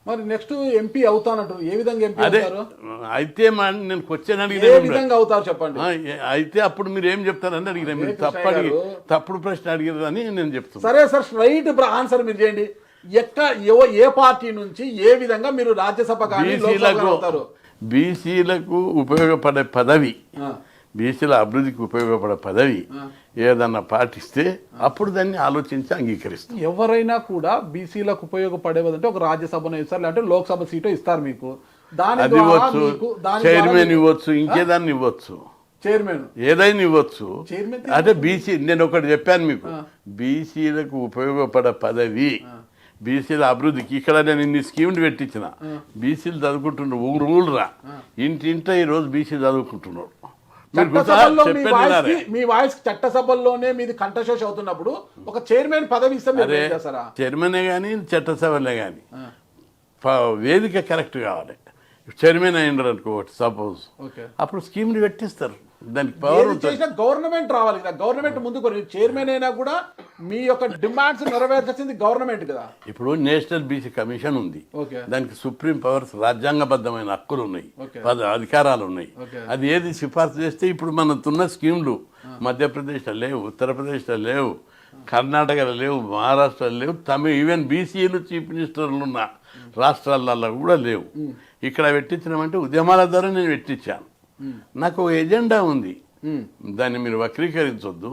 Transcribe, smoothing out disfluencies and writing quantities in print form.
మరి next MP అవుతానంటారు, ఏ విధంగా MP అదే అవుతారు? అయితే నేను క్వశ్చన్ ఏ అడిగిన విధంగా అవుతారు చెప్పండి. అయితే అప్పుడు మీరు ఏం చెప్తారని అడిగిన, మీరు తప్పుడు ప్రశ్న అడిగారని నేను చెప్తున్నాను. సరే సార్, స్ట్రైట్ ఆన్సర్ మీరు చేయండి. ఏ పార్టీ నుంచి ఏ విధంగా మీరు రాజ్యసభ కానీ లోక్సభ కానీ అవుతారు? బీసీలకు ఉపయోగపడే పదవి, బీసీల అభివృద్ధికి ఉపయోగపడే పదవి ఏదన్నా పాటిస్తే అప్పుడు దాన్ని ఆలోచించి అంగీకరిస్తాం. ఎవరైనా కూడా బీసీలకు ఉపయోగపడేదంటే ఒక రాజ్యసభను ఇస్తారు, లేదంటే లోక్సభ సీటు ఇస్తారు మీకు. అది ఇవ్వచ్చు, చైర్మన్ ఇవ్వచ్చు, ఇంకేదాన్ని ఇవ్వచ్చు, చైర్మన్ ఏదైనా ఇవ్వచ్చు. చైర్మన్ అంటే బీసీ, నేను ఒకటి చెప్పాను మీకు, బీసీలకు ఉపయోగపడే పదవి, బీసీల అభివృద్ధికి. ఇక్కడ నేను ఇన్ని స్కీమ్లు పెట్టించిన, బీసీలు చదువుకుంటున్నారు, ఊరురా ఇంటింట ఈరోజు బీసీ చదువుకుంటున్నాడు. మీ వాయిస్ చట్టసభల్లోనే మీది కంఠశోష అవుతున్నప్పుడు ఒక చైర్మన్ పదవి ఇస్తే మీరు ఏం చేస్తారా? చైర్మనే కానీ చట్టసభలే కానీ వేదిక కరెక్ట్ కావాలి. చైర్మన్ అయినారు అనుకో సపోజ్, అప్పుడు స్కీమ్లు పెట్టిస్తారు, దానికి పవర్ ఉంటుంది. గవర్నమెంట్ రావాలి కదా, గవర్నమెంట్ ముందుకు. చైర్మన్ అయినా కూడా మీ యొక్క డిమాండ్స్ నెరవేర్చాల్సింది గవర్నమెంట్ కదా. ఇప్పుడు నేషనల్ బీసీ కమిషన్ ఉంది, దానికి సుప్రీం పవర్స్, రాజ్యాంగబద్ధమైన హక్కులు ఉన్నాయి, అధికారాలు ఉన్నాయి. అది ఏది సిఫార్సు చేస్తే ఇప్పుడు మనకున్న స్కీమ్లు మధ్యప్రదేశ్లో లేవు, ఉత్తరప్రదేశ్లో లేవు, కర్ణాటకలో లేవు, మహారాష్ట్రలో లేవు, ఈవెన్ బీసీలు చీఫ్ మినిస్టర్లు ఉన్న రాష్ట్రాలలో కూడా లేవు. ఇక్కడ పెట్టించినామంటే ఉద్యమాల ద్వారా నేను పెట్టించాను. నాకు ఒక ఎజెండా ఉంది, దాన్ని మీరు వక్రీకరించొద్దు.